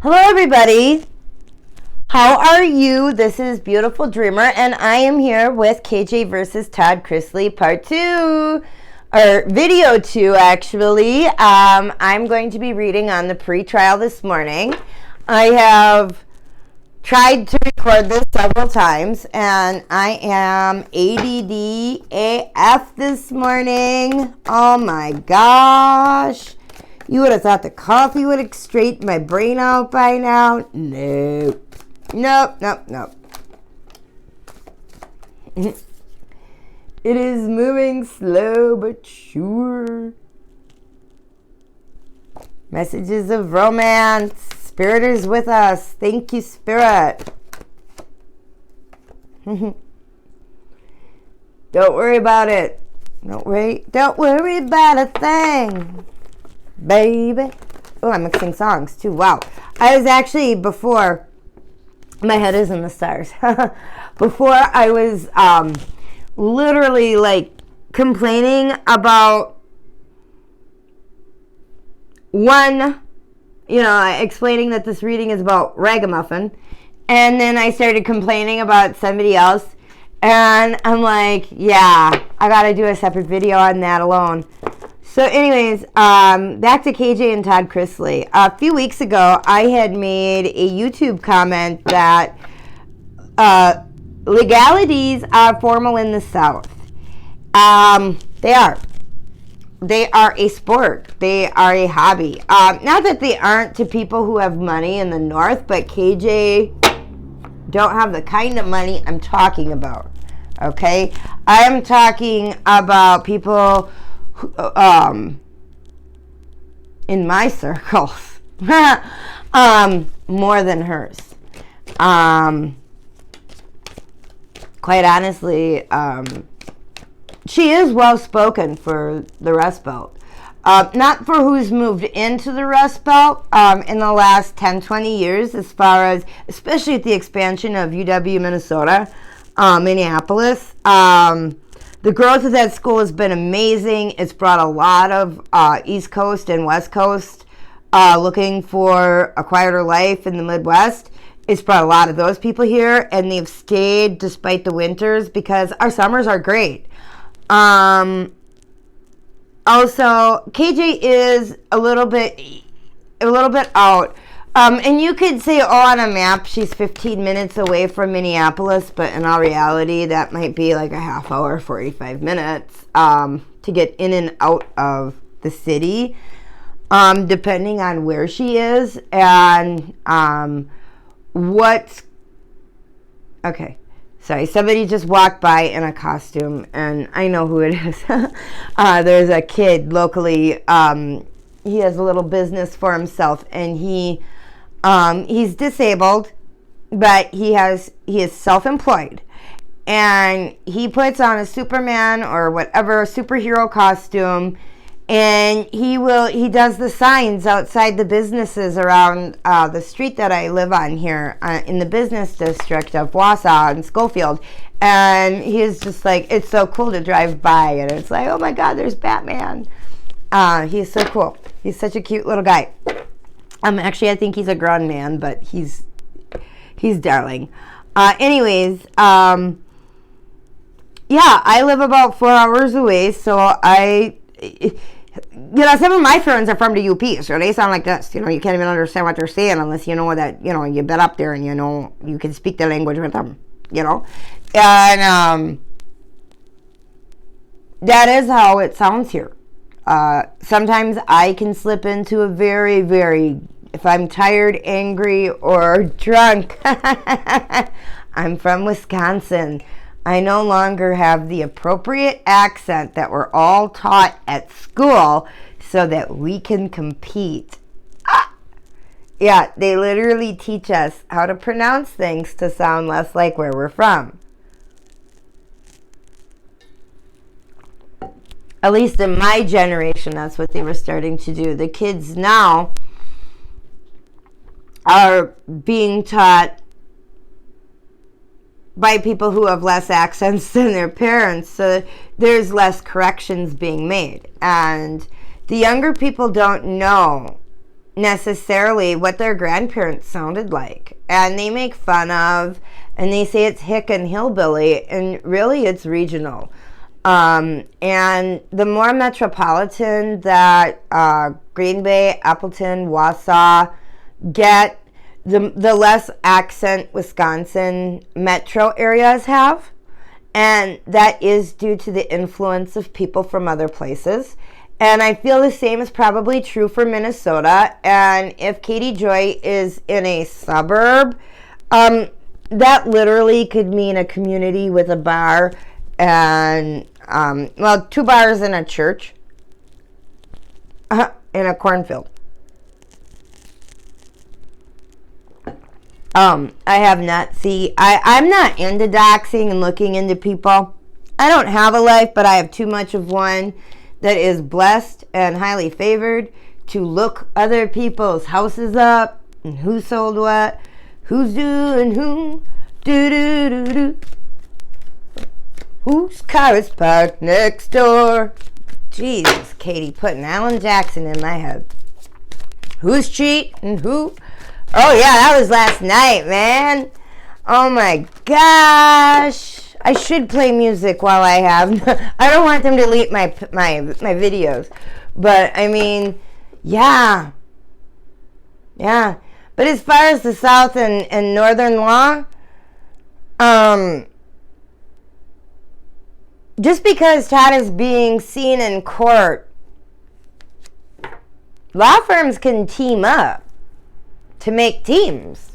Hello everybody, how are you? This is Beautiful Dreamer and I am here with KJ versus Todd Chrisley part 2, or video 2 actually. I'm going to be reading on the pre-trial this morning. I have tried to record this several times and I am ADD AF this morning. Oh my gosh. You would have thought the coffee would have straightened my brain out by now. Nope. Nope. It is moving slow but sure. Messages of romance. Spirit is with us. Thank you, Spirit. Don't worry about it. Don't worry about a thing. Baby. Oh, I'm mixing songs too. Wow. I was actually, before, my head is in the stars. Before I was literally like complaining about one, explaining that this reading is about ragamuffin. And then I started complaining about somebody else. And I'm like, yeah, I got to do a separate video on that alone. So anyways, back to KJ and Todd Chrisley. A few weeks ago, I had made a YouTube comment that legalities are formal in the South. They are. They are a sport. They are a hobby. Not that they aren't to people who have money in the North, but KJ don't have the kind of money I'm talking about. Okay? I'm talking about people in my circles, more than hers. Quite honestly, she is well spoken for the Rust Belt. Not for who's moved into the Rust Belt in the last 10-20 years, as far as, especially at the expansion of UW Minnesota, Minneapolis. The growth of that school has been amazing. It's brought a lot of East Coast and West Coast looking for a quieter life in the Midwest. It's brought a lot of those people here, and they've stayed despite the winters because our summers are great. Also, KJ is a little bit out. And you could say, on a map, she's 15 minutes away from Minneapolis, but in all reality, that might be like a half hour, 45 minutes to get in and out of the city, depending on where she is and okay, sorry, somebody just walked by in a costume, and I know who it is. There's a kid locally, he has a little business for himself, and he's disabled, but he is self-employed, and he puts on a Superman or whatever superhero costume, and he does the signs outside the businesses around the street that I live on here in the business district of Wausau and Schofield, and he's just like, it's so cool to drive by, and it's like, oh my God, there's Batman. He's so cool. He's such a cute little guy. Actually, I think he's a grown man, but he's darling. Anyways, yeah, I live about 4 hours away, so some of my friends are from the UP, so they sound like this. You can't even understand what they're saying unless you know that, you've been up there and you can speak the language with them, And that is how it sounds here. Sometimes I can slip into a very, very, if I'm tired, angry, or drunk. I'm from Wisconsin. I no longer have the appropriate accent that we're all taught at school so that we can compete. Yeah, they literally teach us how to pronounce things to sound less like where we're from. At least in my generation, that's what they were starting to do. The kids now are being taught by people who have less accents than their parents, so there's less corrections being made. And the younger people don't know necessarily what their grandparents sounded like. And they make fun of, and they say it's hick and hillbilly, and really it's regional. And the more metropolitan that Green Bay, Appleton, Wausau get, the less accent Wisconsin metro areas have. And that is due to the influence of people from other places. And I feel the same is probably true for Minnesota. And if Katie Joy is in a suburb, that literally could mean a community with a bar and, 2 bars and a church in a cornfield. I have not, I'm not into doxing and looking into people. I don't have a life, but I have too much of one that is blessed and highly favored to look other people's houses up and who sold what, who's doing who, do. Whose car is parked next door? Jesus, Katie, putting Alan Jackson in my head. Who's cheating who? Oh, yeah, that was last night, man. Oh, my gosh. I should play music while I have. I don't want them to delete my videos. But, I mean, yeah. Yeah. But as far as the South and Northern law, just because Todd is being seen in court, law firms can team up to make teams.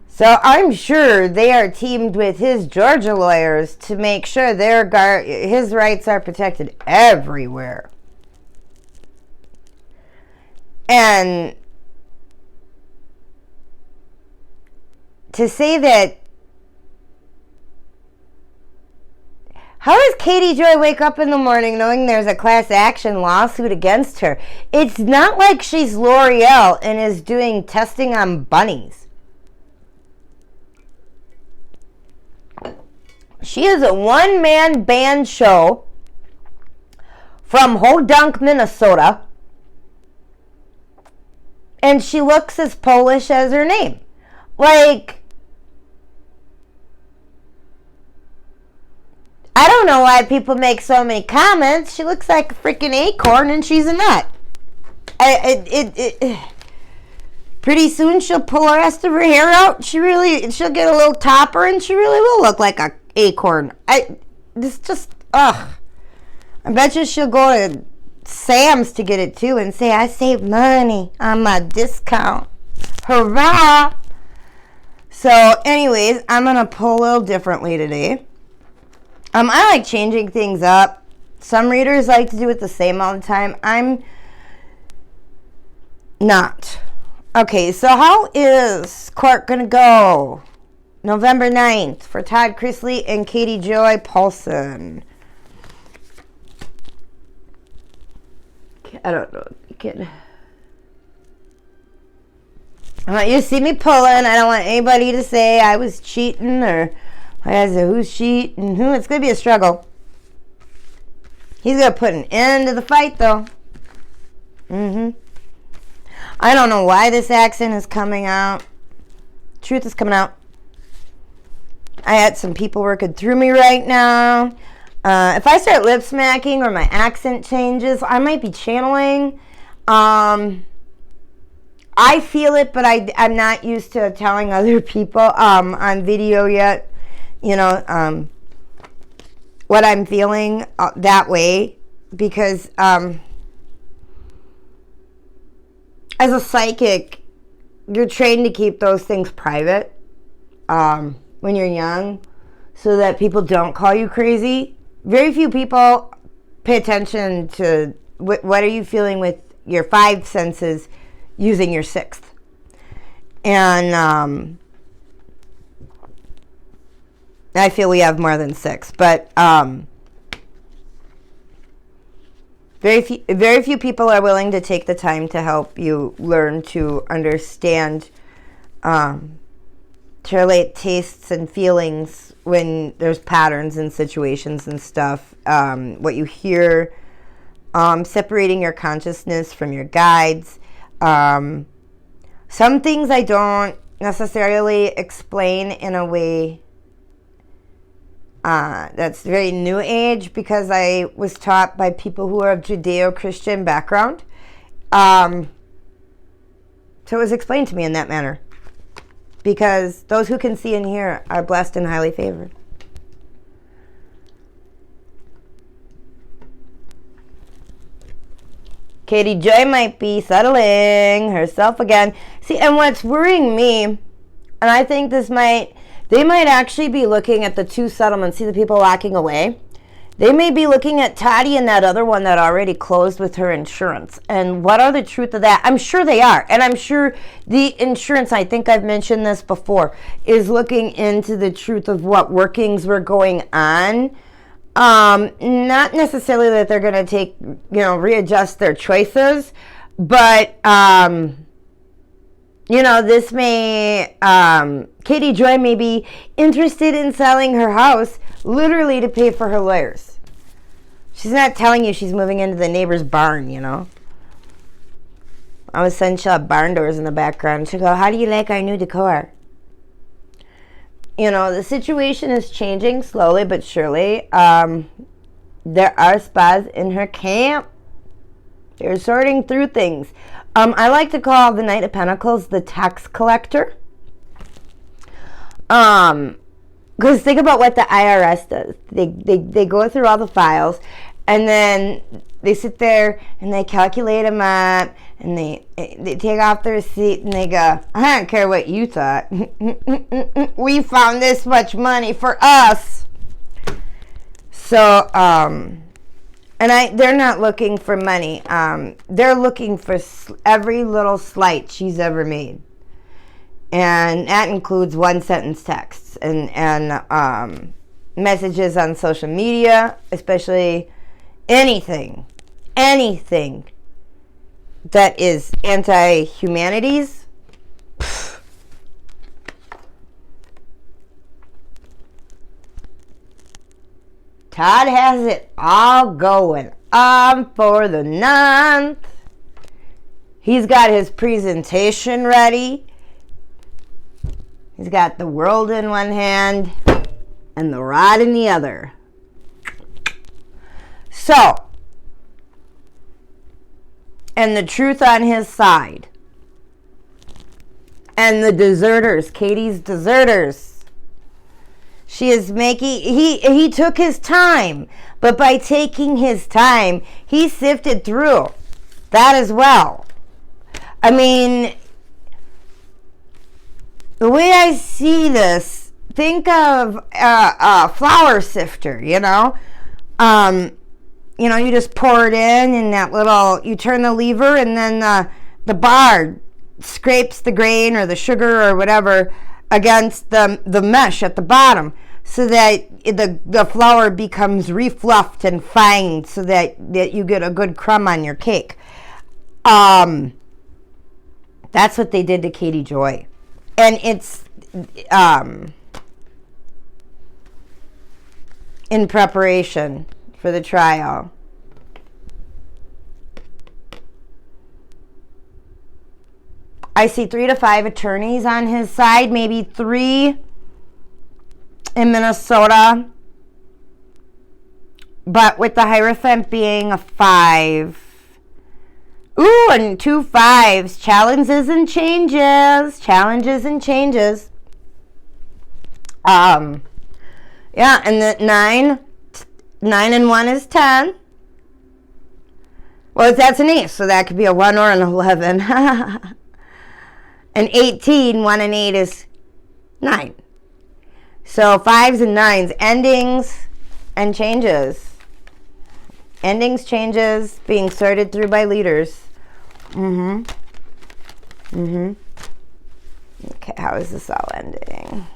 So I'm sure they are teamed with his Georgia lawyers to make sure his rights are protected everywhere. And to say that, how does Katie Joy wake up in the morning knowing there's a class action lawsuit against her? It's not like she's L'Oreal and is doing testing on bunnies. She is a one-man band show from Hodunk, Minnesota. And she looks as Polish as her name. Like, I don't know why people make so many comments. She looks like a freaking acorn and she's a nut. Pretty soon she'll pull the rest of her hair out. She'll get a little topper and she really will look like a acorn. I bet you she'll go to Sam's to get it too and say, I saved money on my discount. Hurrah! So anyways, I'm going to pull a little differently today. I like changing things up. Some readers like to do it the same all the time. I'm not. Okay, so how is court going to go? November 9th for Todd Chrisley and Katie Joy Paulson. I don't know. I want you to see me pulling. I don't want anybody to say I was cheating or who's cheating who. It's going to be a struggle. He's going to put an end to the fight, though. I don't know why this accent is coming out. Truth is coming out. I had some people working through me right now. If I start lip smacking or my accent changes, I might be channeling. I feel it, but I'm not used to telling other people on video yet, what I'm feeling that way. Because as a psychic, you're trained to keep those things private when you're young so that people don't call you crazy. Very few people pay attention to what are you feeling with your 5 senses using your 6th. And I feel we have more than 6, but very few people are willing to take the time to help you learn to understand, to relate tastes and feelings when there's patterns and situations and stuff. What you hear separating your consciousness from your guides. Some things I don't necessarily explain in a way that's very new age, because I was taught by people who are of Judeo-Christian background. So it was explained to me in that manner, because those who can see and hear are blessed and highly favored. Katie Joy might be settling herself again. See, and what's worrying me, and I think they might actually be looking at the two settlements. See the people walking away? They may be looking at Toddy and that other one that already closed with her insurance. And what are the truth of that? I'm sure they are. And I'm sure the insurance, I think I've mentioned this before, is looking into the truth of what workings were going on. Not necessarily that they're going to take, readjust their choices, but, this may, Katie Joy may be interested in selling her house literally to pay for her lawyers. She's not telling you she's moving into the neighbor's barn, I was saying she'll have barn doors in the background. She'll go, how do you like our new decor? The situation is changing slowly but surely. There are spas in her camp. They're sorting through things. I like to call the Knight of Pentacles the tax collector. Because think about what the IRS does. They go through all the files, and then they sit there and they calculate them up, and they take off the receipt and they go, I don't care what you thought. We found this much money for us. So, they're not looking for money. They're looking for every little slight she's ever made. And that includes one-sentence texts and messages on social media, especially anything that is anti-humanities. Todd has it all going on for the 9th. He's got his presentation ready. He's got the world in one hand and the rod in the other. So, and the truth on his side. And the deserters, Katie's deserters. She is making, he took his time, but by taking his time, he sifted through that as well. I mean, the way I see this, think of a flour sifter, you just pour it in that little, you turn the lever, and then the bar scrapes the grain or the sugar or whatever against the mesh at the bottom, so that the flour becomes refluffed and fine, so that you get a good crumb on your cake. That's what they did to Katie Joy. And it's in preparation for the trial. I see 3 to 5 attorneys on his side, maybe 3 in Minnesota, but with the Hierophant being a 5. Ooh, and 2 5s. Challenges and changes. Yeah, and the 9 and 1 is 10. Well, that's an ace, so that could be a 1 or an 11. And 18, 1 and 8 is 9. So 5s and 9s, endings and changes. Endings, changes, being sorted through by leaders. Okay, how is this all ending?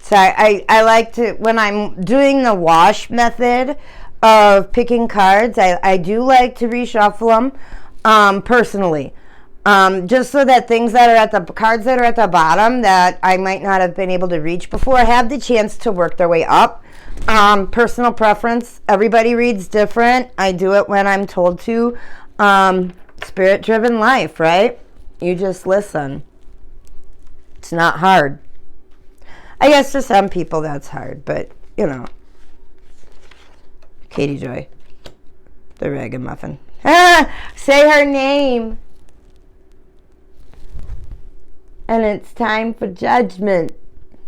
So I like to, when I'm doing the wash method of picking cards, I do like to reshuffle them personally. Just so that things that are at the cards that are at the bottom that I might not have been able to reach before have the chance to work their way up. Personal preference. Everybody reads different. I do it when I'm told to. Spirit-driven life, right? You just listen. It's not hard. I guess to some people that's hard, but, you know. Katie Joy. The ragamuffin. Say her name. And it's time for judgment.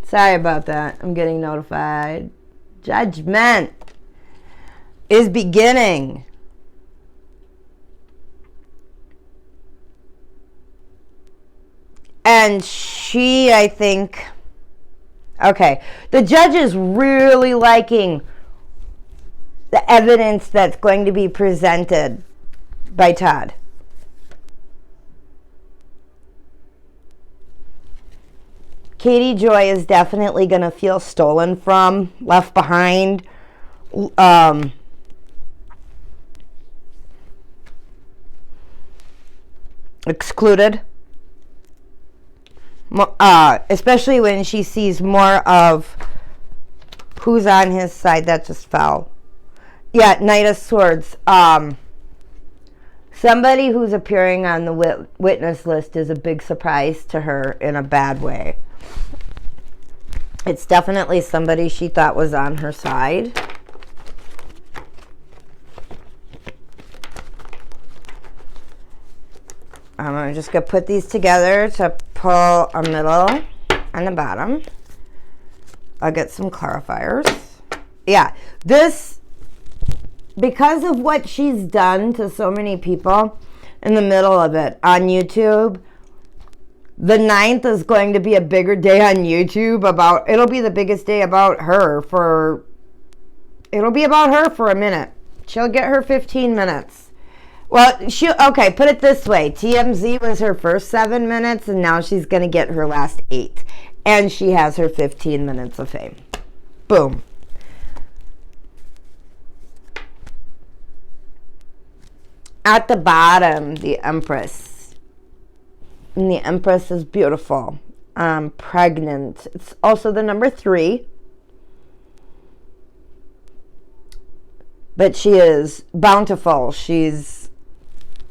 Sorry about that. I'm getting notified. Judgment is beginning. And she, I think... Okay. The judge is really liking the evidence that's going to be presented by Todd. Katie Joy is definitely going to feel stolen from, left behind, excluded, especially when she sees more of who's on his side. That just fell. Yeah, Knight of Swords. Somebody who's appearing on the witness list is a big surprise to her in a bad way. It's definitely somebody she thought was on her side. I'm just going to put these together to pull a middle and a bottom. I'll get some clarifiers. Yeah, this, because of what she's done to so many people in the middle of it on YouTube, the 9th is going to be a bigger day on YouTube it'll be the biggest day about her it'll be about her for a minute. She'll get her 15 minutes. Well, okay, put it this way. TMZ was her first 7 minutes, and now she's going to get her last 8. And she has her 15 minutes of fame. Boom. At the bottom, the Empress. And the Empress is beautiful. Pregnant. It's also the number 3. But she is bountiful. She's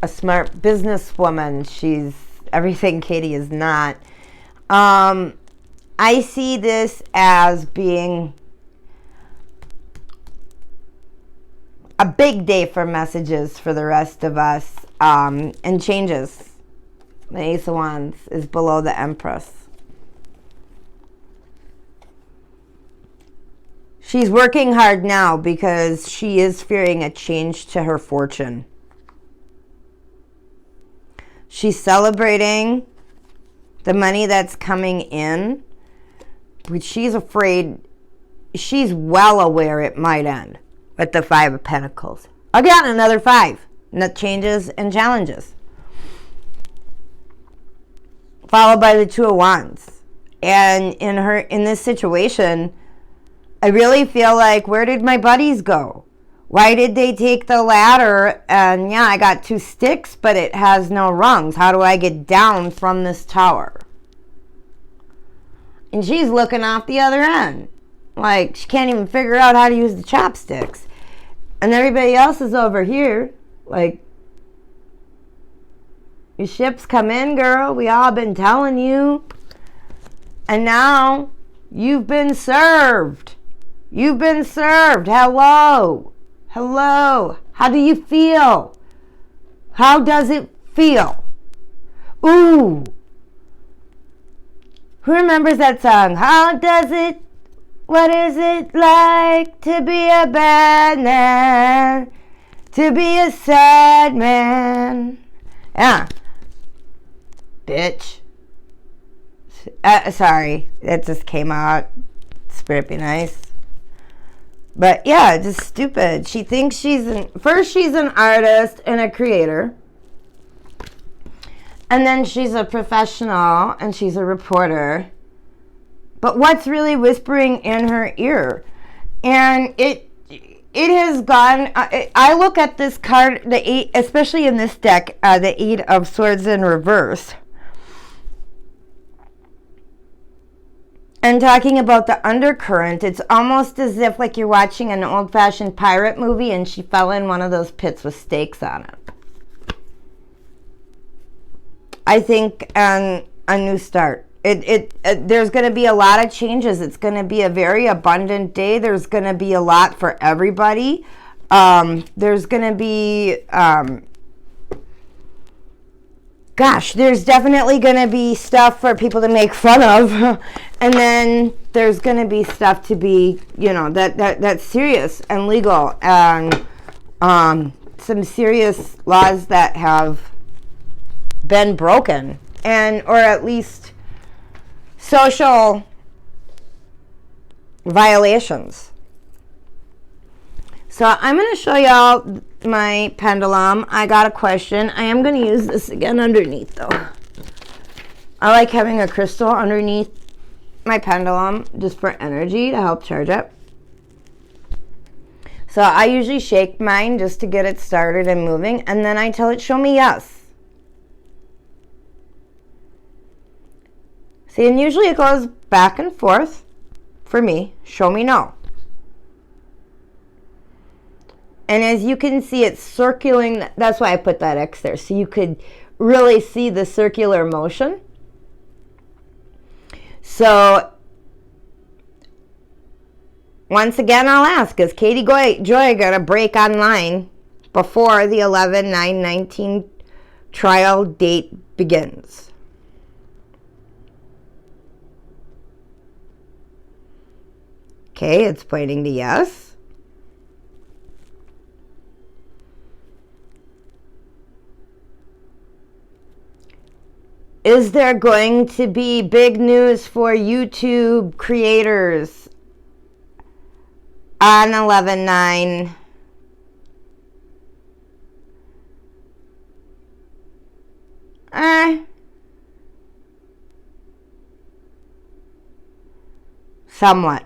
a smart businesswoman. She's everything Katie is not. I see this as being a big day for messages for the rest of us, and changes. The Ace of Wands is below the Empress. She's working hard now because she is fearing a change to her fortune. She's celebrating the money that's coming in, but she's afraid, she's well aware it might end with the 5 of Pentacles. Again, another 5. Changes and challenges. Followed by the 2 of Wands. And in this situation, I really feel like, where did my buddies go? Why did they take the ladder? And yeah, I got 2 sticks, but it has no rungs. How do I get down from this tower? And she's looking off the other end. Like, she can't even figure out how to use the chopsticks. And everybody else is over here. Like, your ships come in, girl. We all been telling you. And now you've been served. You've been served. Hello. Hello. How do you feel? How does it feel? Ooh. Who remembers that song? How does it, what is it like to be a bad man? To be a sad man? Yeah. Bitch. Sorry, that just came out. Spirit be nice. But yeah, just stupid. She thinks first she's an artist and a creator. And then she's a professional and she's a reporter. But what's really whispering in her ear? And it has gone. I look at this card, the eight, especially in this deck, the Eight of Swords in reverse, and talking about the undercurrent. It's almost as if like you're watching an old-fashioned pirate movie, and she fell in one of those pits with stakes on it. I think a new start. There's going to be a lot of changes. It's going to be a very abundant day. There's going to be a lot for everybody. There's going to be, there's definitely going to be stuff for people to make fun of. And then there's going to be stuff to be, that's serious and legal. And some serious laws that have been broken, or at least social violations. So I'm going to show y'all my pendulum. I got a question. I am going to use this again underneath though. I like having a crystal underneath my pendulum just for energy to help charge it. So I usually shake mine just to get it started and moving, and then I tell it, show me yes. See, and usually it goes back and forth for me. Show me no. And as you can see, it's circling. That's why I put that X there, so you could really see the circular motion. So, once again, I'll ask, is Katie Joy going to break online before the 11/9/19 trial date begins? Okay, it's pointing to yes. Is there going to be big news for YouTube creators on 11/9? Somewhat.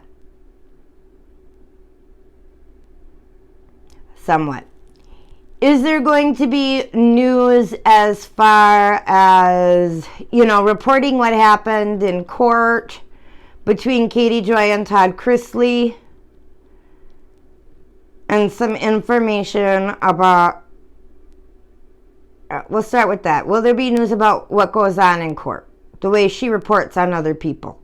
Is there going to be news as far as, reporting what happened in court between Katie Joy and Todd Chrisley, and some information about, we'll start with that. Will there be news about what goes on in court, the way she reports on other people?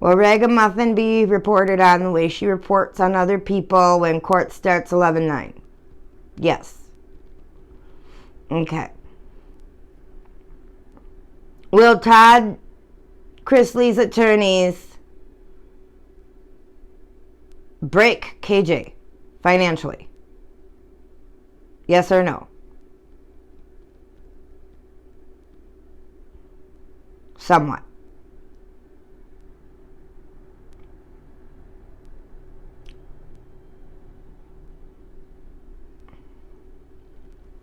Will Ragamuffin be reported on the way she reports on other people when court starts 11/9? Yes. Okay. Will Todd Chrisley's attorneys break KJ financially? Yes or no? Somewhat.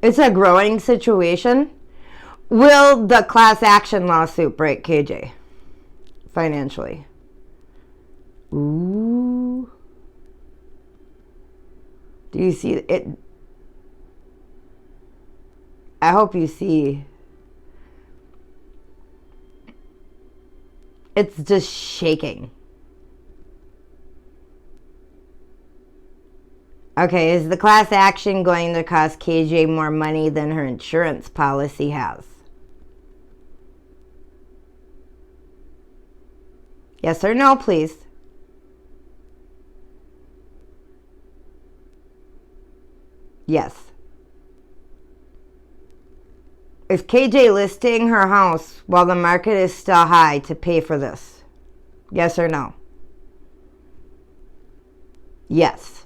It's a growing situation. Will the class action lawsuit break KJ financially? Ooh. Do you see it? I hope you see. It's just shaking. Okay, is the class action going to cost KJ more money than her insurance policy has? Yes or no, please? Yes. Is KJ listing her house while the market is still high to pay for this? Yes or no? Yes.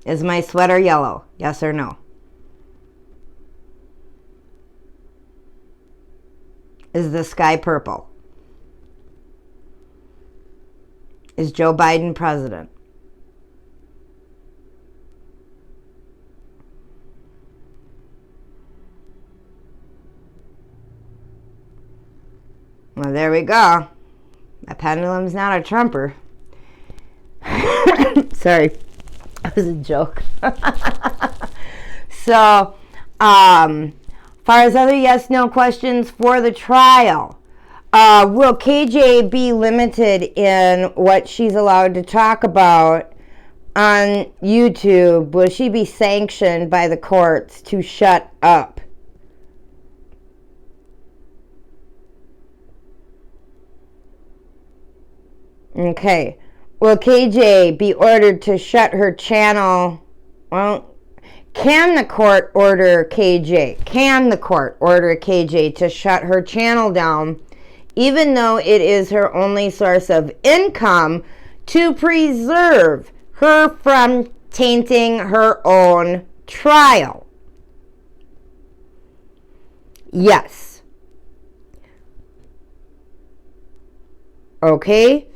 Is my sweater yellow? Yes or no? Is the sky purple? Is Joe Biden president? Well, there we go. A pendulum's not a trumper. Sorry. That was a joke. So, far as other yes-no questions for the trial, will KJ be limited in what she's allowed to talk about on YouTube? Will she be sanctioned by the courts to shut up? Okay. Will KJ be ordered to shut her channel? Well, can the court order KJ? Can the court order KJ to shut her channel down, even though it is her only source of income, to preserve her from tainting her own trial? Yes. Okay.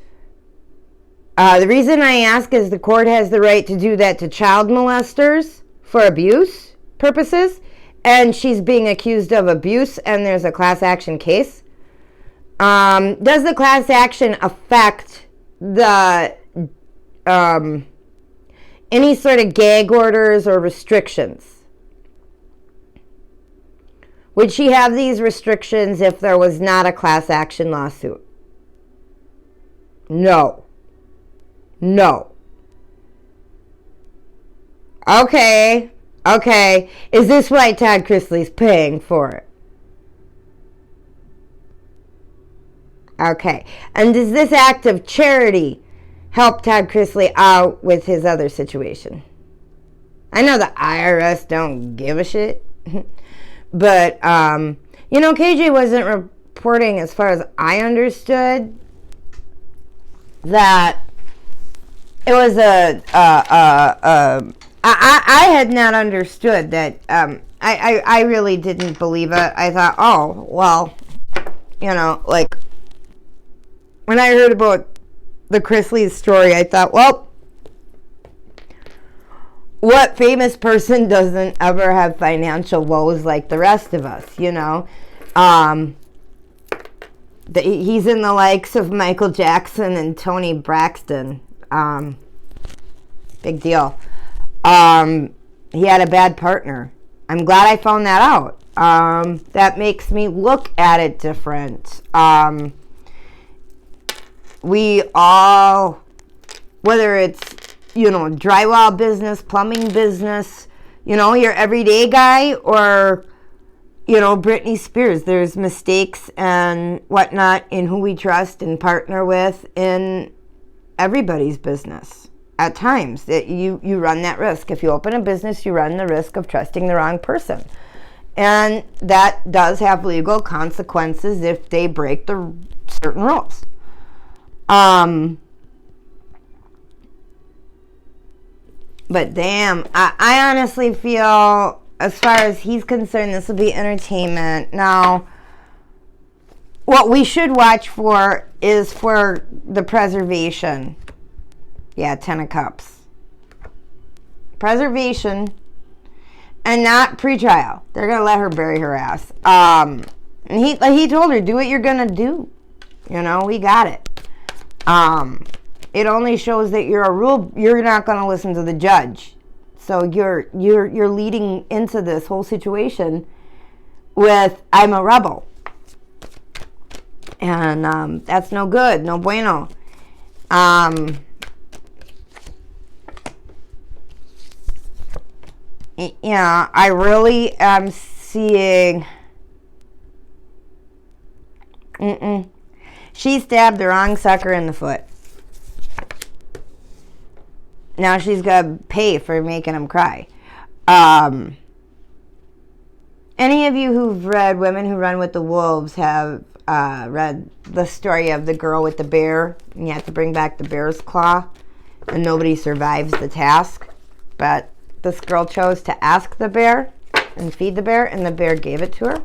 The reason I ask is the court has the right to do that to child molesters for abuse purposes, and she's being accused of abuse, and there's a class action case. Does the class action affect the any sort of gag orders or restrictions? Would she have these restrictions if there was not a class action lawsuit? No. No. Okay. Okay. Is this why Todd Chrisley's paying for it? Okay. And does this act of charity help Todd Chrisley out with his other situation? I know the IRS don't give a shit. But, you know, KJ wasn't reporting, as far as I understood, that it was I had not understood that. I really didn't believe it. I thought, oh, well, you know, like, when I heard about the Chrisley's story, I thought, well, what famous person doesn't ever have financial woes like the rest of us, you know? He's in the likes of Michael Jackson and Toni Braxton. Big deal. He had a bad partner. I'm glad I found that out. That makes me look at it different. We all, whether it's, you know, drywall business, plumbing business, you know, your everyday guy, or, you know, Britney Spears, there's mistakes and whatnot in who we trust and partner with in everybody's business. At times, that you run that risk. If you open a business, you run the risk of trusting the wrong person. And that does have legal consequences if they break the certain rules. But damn, I honestly feel, as far as he's concerned, this will be entertainment. Now, what we should watch for is for the preservation. Yeah, 10 of Cups. Preservation and not pretrial. They're going to let her bury her ass. And he told her, do what you're going to do. You know, we got it. It only shows that you're not going to listen to the judge. So you're leading into this whole situation with, I'm a rebel. And that's no good, no bueno. Yeah, I really am seeing. She stabbed the wrong sucker in the foot. Now she's got to pay for making him cry. Any of you who've read Women Who Run with the Wolves have read the story of the girl with the bear, and you have to bring back the bear's claw, and nobody survives the task. But this girl chose to ask the bear and feed the bear, and the bear gave it to her.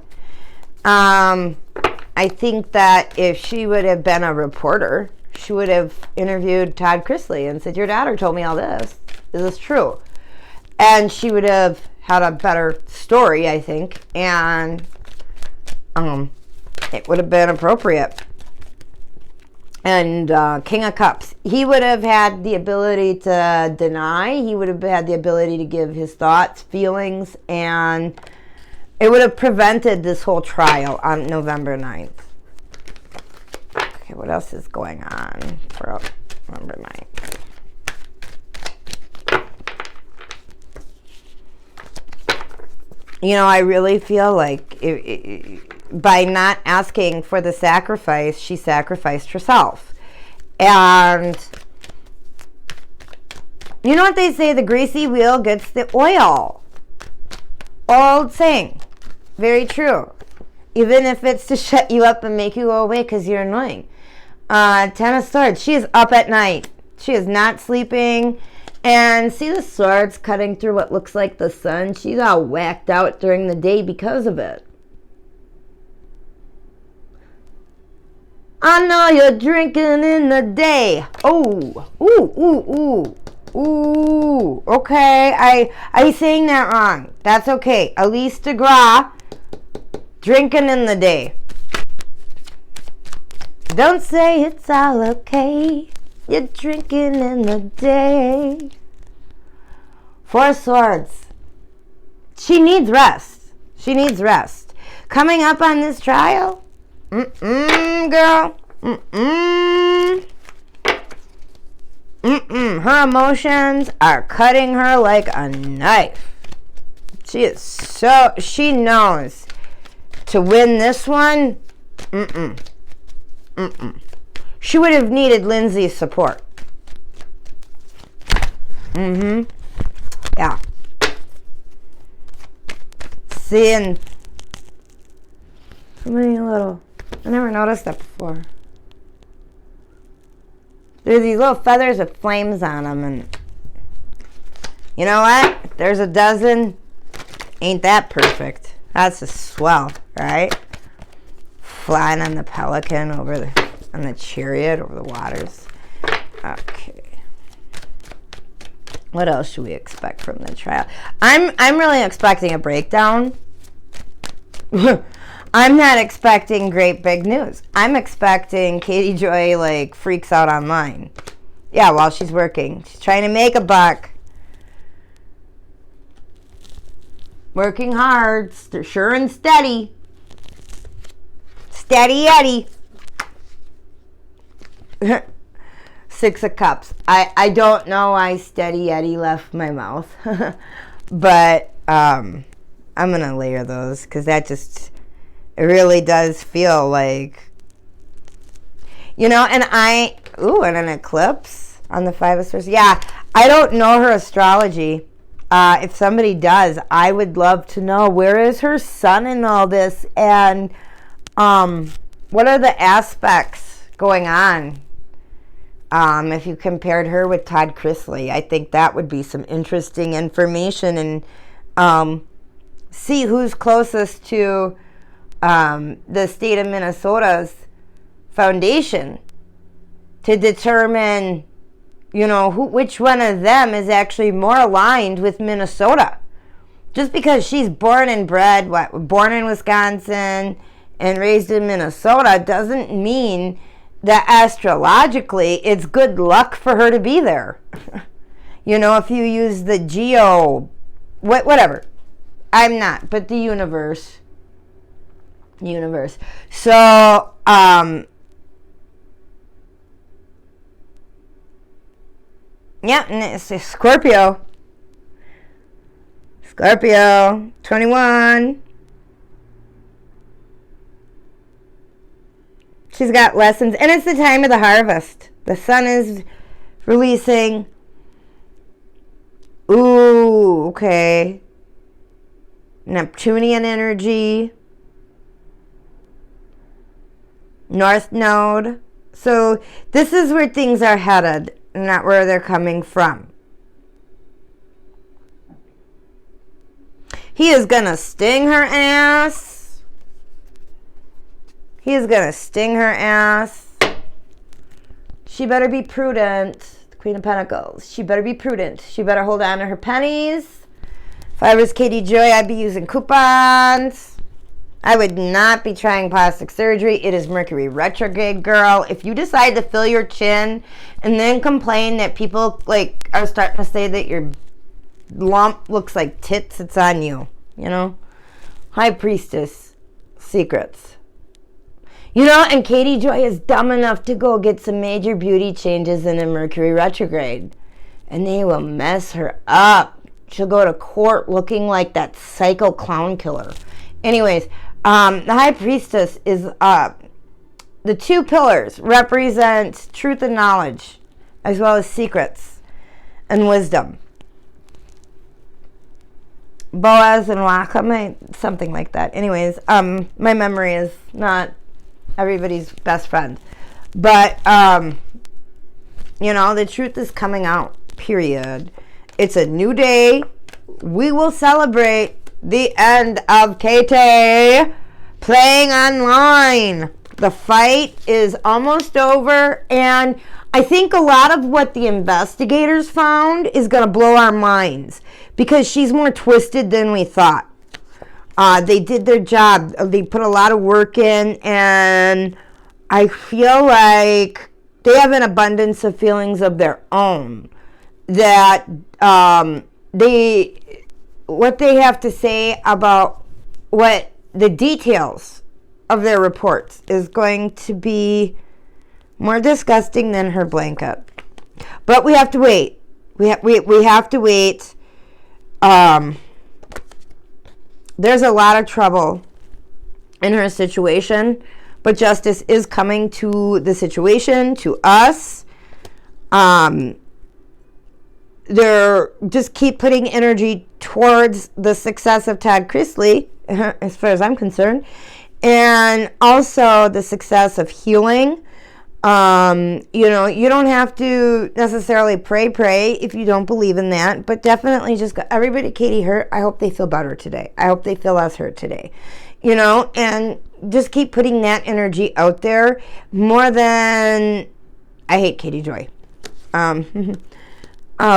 I think that if she would have been a reporter, she would have interviewed Todd Chrisley and said, your daughter told me all this. Is this true? And she would have had a better story, I think, and it would have been appropriate. And King of Cups. He would have had the ability to deny. He would have had the ability to give his thoughts, feelings, and it would have prevented this whole trial on November 9th. Okay, what else is going on for November 9th? You know, I really feel like by not asking for the sacrifice, she sacrificed herself. And you know what they say, the greasy wheel gets the oil. Old saying. Very true. Even if it's to shut you up and make you go away because you're annoying. Ten of Swords. She is up at night. She is not sleeping. And see the swords cutting through what looks like the sun? She's all whacked out during the day because of it. I know you're drinking in the day. Oh, ooh. Okay, I saying that wrong. That's okay. Elise DeGraw, drinking in the day. Don't say it's all okay. You're drinking in the day. Four of Swords. She needs rest. She needs rest. Coming up on this trial, girl. Her emotions are cutting her like a knife. She knows to win this one. She would have needed Lindsay's support. Yeah. Seeing so many little, I never noticed that before. There's these little feathers with flames on them, and you know what? If there's a dozen, ain't that perfect? That's a swell, right? Flying on the pelican on the chariot over the waters. Okay. What else should we expect from the trial? I'm really expecting a breakdown. I'm not expecting great big news. I'm expecting Katie Joy like freaks out online. Yeah, while she's working. She's trying to make a buck. Working hard, sure and steady. Steady Eddie. Six of Cups. I don't know why Steady Eddie left my mouth. But I'm going to layer those because that just, it really does feel like, you know, and and an eclipse on the Five of Swords. Yeah, I don't know her astrology. If somebody does, I would love to know, where is her sun in all this, and what are the aspects going on? If you compared her with Todd Chrisley, I think that would be some interesting information, and see who's closest to the state of Minnesota's foundation to determine, you know, which one of them is actually more aligned with Minnesota. Just because she's born and bred, born in Wisconsin and raised in Minnesota, doesn't mean that astrologically it's good luck for her to be there. You know, if you use the whatever. I'm not, but the universe. So, yeah, and it's a Scorpio. 21. She's got lessons, and it's the time of the harvest. The sun is releasing. Ooh, okay. Neptunian energy. North Node. So this is where things are headed, not where they're coming from. He is going to sting her ass. He is going to sting her ass. She better be prudent. The Queen of Pentacles. She better be prudent. She better hold on to her pennies. If I was Katie Joy, I'd be using coupons. I would not be trying plastic surgery. It is Mercury retrograde, girl. If you decide to fill your chin and then complain that people like are starting to say that your lump looks like tits, it's on you. You know? High Priestess secrets. You know, and Katie Joy is dumb enough to go get some major beauty changes in a Mercury retrograde. And they will mess her up. She'll go to court looking like that psycho clown killer. Anyways, the High Priestess is, the two pillars represent truth and knowledge, as well as secrets and wisdom. Boaz and Woacb, something like that. Anyways, my memory is not everybody's best friend. But, you know, the truth is coming out, period. It's a new day. We will celebrate the end of Katie playing online. The fight is almost over, and I think a lot of what the investigators found is going to blow our minds because she's more twisted than we thought. They did their job. They put a lot of work in, and I feel like they have an abundance of feelings of their own that what they have to say about what the details of their reports is going to be more disgusting than her blanket. But we have to wait. We have to wait. There's a lot of trouble in her situation, but justice is coming to the situation, to us. They're just keep putting energy towards the success of Todd Chrisley, as far as I'm concerned, and also the success of healing. You know, you don't have to necessarily pray if you don't believe in that, but definitely just go, everybody Katie hurt, I hope they feel better today. I hope they feel less hurt today. You know, and just keep putting that energy out there more than I hate Katie Joy.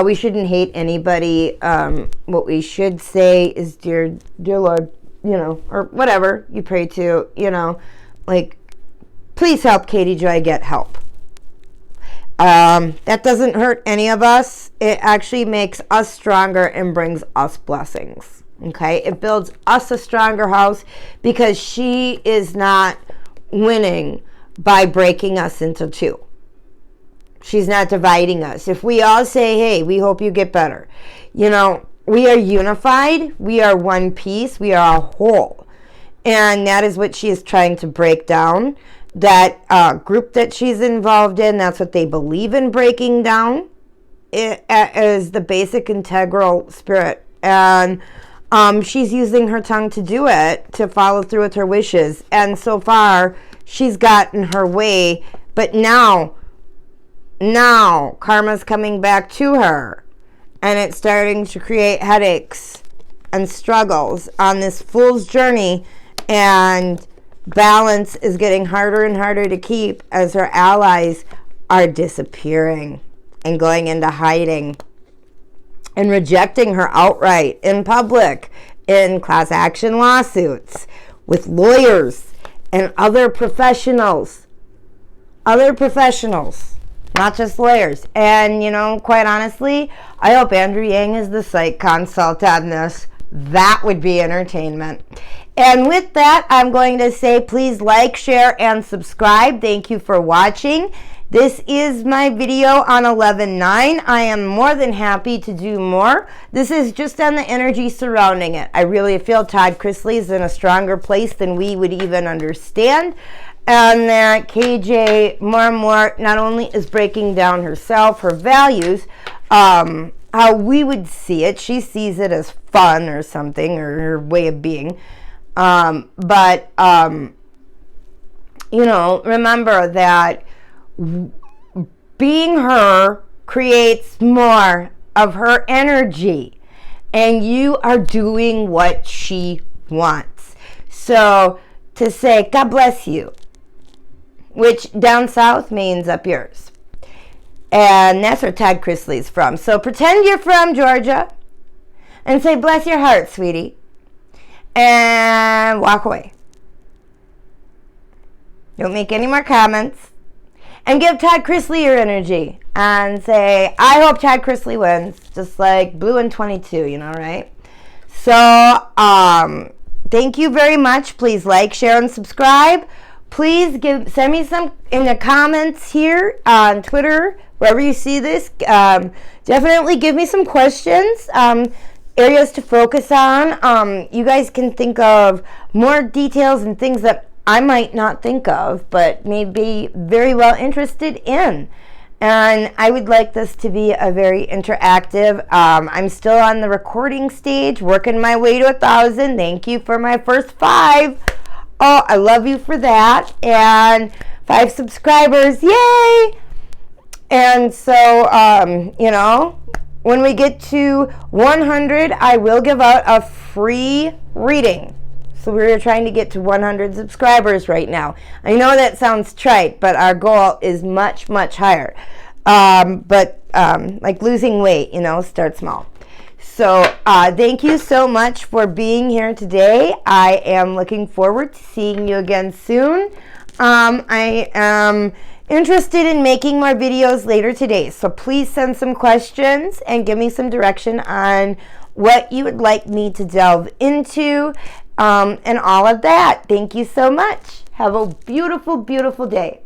We shouldn't hate anybody. What we should say is, dear Lord, you know, or whatever you pray to, you know, like, please help Katie Joy get help. That doesn't hurt any of us. It actually makes us stronger and brings us blessings. Okay? It builds us a stronger house because she is not winning by breaking us into two. She's not dividing us. If we all say, hey, we hope you get better. You know, we are unified. We are one piece. We are a whole. And that is what she is trying to break down. That group that she's involved in, that's what they believe in breaking down. It is the basic integral spirit. And she's using her tongue to do it, to follow through with her wishes. And so far, she's gotten her way. But now karma's coming back to her, and it's starting to create headaches and struggles on this fool's journey, and balance is getting harder and harder to keep as her allies are disappearing and going into hiding and rejecting her outright in public, in class action lawsuits, with lawyers and other professionals, not just lawyers. And, you know, quite honestly, I hope Andrew Yang is the psych consult on this. That would be entertainment. And with that, I'm going to say please like, share, and subscribe. Thank you for watching. This is my video on 11/9. I am more than happy to do more. This is just on the energy surrounding it. I really feel Todd Chrisley is in a stronger place than we would even understand. And that KJ more and more not only is breaking down herself, her values, how we would see it. She sees it as fun or something, or her way of being. But you know, remember that being her creates more of her energy. And you are doing what she wants. So to say, God bless you, which down south means up yours. And that's where Todd Chrisley's from. So pretend you're from Georgia and say, bless your heart, sweetie. And walk away. Don't make any more comments. And give Todd Chrisley your energy. And say, I hope Todd Chrisley wins. Just like Blue in 22, you know, right? So, thank you very much. Please like, share, and subscribe. Please send me some in the comments here on Twitter, wherever you see this. Definitely give me some questions, areas to focus on. You guys can think of more details and things that I might not think of, but may be very well interested in. And I would like this to be a very interactive. I'm still on the recording stage, working my way to 1,000. Thank you for my first 5. Oh, I love you for that. And 5 subscribers, yay! And so, you know, when we get to 100, I will give out a free reading. So we're trying to get to 100 subscribers right now. I know that sounds trite, but our goal is much, much higher. Like losing weight, you know, start small. So thank you so much for being here today. I am looking forward to seeing you again soon. I am interested in making more videos later today. So please send some questions and give me some direction on what you would like me to delve into. And all of that. Thank you so much. Have a beautiful, beautiful day.